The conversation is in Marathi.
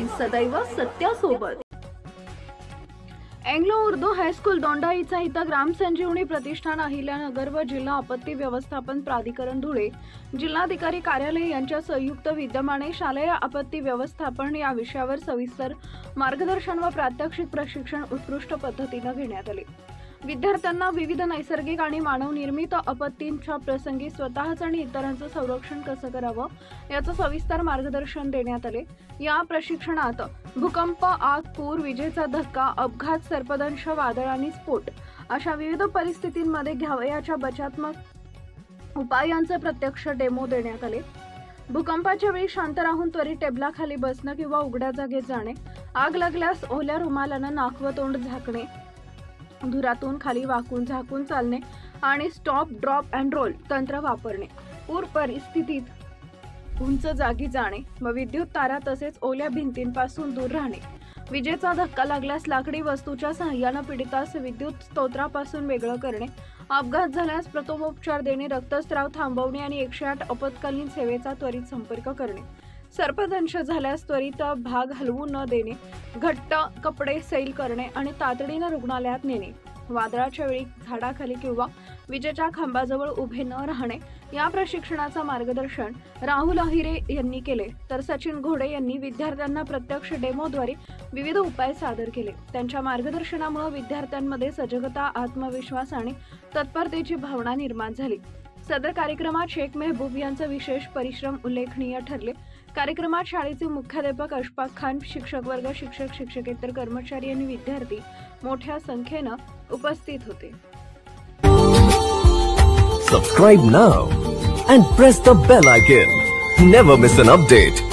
सदैव सत्यासोबत। एंग्लो उर्दू हायस्कूल दोंडाईचा इथं ग्राम संजीवनी प्रतिष्ठान, अहिल्यानगर व जिल्हा आपत्ती व्यवस्थापन प्राधिकरण धुळे, जिल्हाधिकारी कार्यालय यांच्या संयुक्त विद्यमाने शालेय आपत्ती व्यवस्थापन या विषयावर सविस्तर मार्गदर्शन व प्रात्यक्षिक प्रशिक्षण उत्कृष्ट पद्धतीने घेण्यात आले। विद्यार्थ्यांना विविध नैसर्गिक आणि मानवनिर्मित आपत्तींच्या प्रसंगी स्वतःच आणि इतरांचं संरक्षण कसं करावं याचं सविस्तर मार्गदर्शन देण्यात आले। या प्रशिक्षणात भूकंप, आग, पूर, विजेचा धक्का, अपघात, सर्पदंश, वादळ आणि स्फोट अशा विविध परिस्थितींमध्ये घ्यावयाच्या बचावात्मक उपायांचे प्रत्यक्ष डेमो देण्यात आले। भूकंपाच्या वेळी शांत राहून त्वरित टेबलाखाली बसणं किंवा उघड्या जागेत जाणे, आग लागल्यास ओल्या रुमालानं नाक व तोंड झाकणे, धुरातून खाली वाकून झाकून चालणे आणि स्टॉप, ड्रॉप अँड रोल तंत्र वापरणे, पूर परिस्थितीत उंच जागी जाणे व विद्युत तारा तसेच ओल्या भिंतींपासून दूर राहणे, विजेचा धक्का लागल्यास लाकडी वस्तूच्या सहाय्याने पीडितास विद्युत स्तोत्रापासून वेगळं करणे, अपघात झाल्यास प्रथमोपचार देणे, रक्तस्राव थांबवणे आणि 108 आपत्कालीन सेवेचा त्वरित संपर्क करणे, सर्पदंश झाल्यास त्वरित भाग हलवू न देणे, घट्ट कपडे सैल करणे आणि तातडीने रुग्णालयात नेणे, वादळाच्या वेळी झाडाखाली किंवा विजेच्या खांबाजवळ उभे न राहणे। या प्रशिक्षणाचं मार्गदर्शन राहुल अहिरे यांनी केले, तर सचिन घोडे यांनी विद्यार्थ्यांना प्रत्यक्ष डेमोद्वारे विविध उपाय सादर केले। त्यांच्या मार्गदर्शनामुळे विद्यार्थ्यांमध्ये सजगता, आत्मविश्वास आणि तत्परतेची भावना निर्माण झाली। सदर कार्यक्रमात शेख मेहबूब यांचे विशेष परिश्रम उल्लेखनीय ठरले। कार्यक्रमात शाळेचे मुख्याध्यापक अशफाक खान, शिक्षक वर्ग, शिक्षक, शिक्षकेतर कर्मचारी आणि विद्यार्थी मोठ्या संख्येने उपस्थित होते। Subscribe now and press the bell icon. Never miss an update.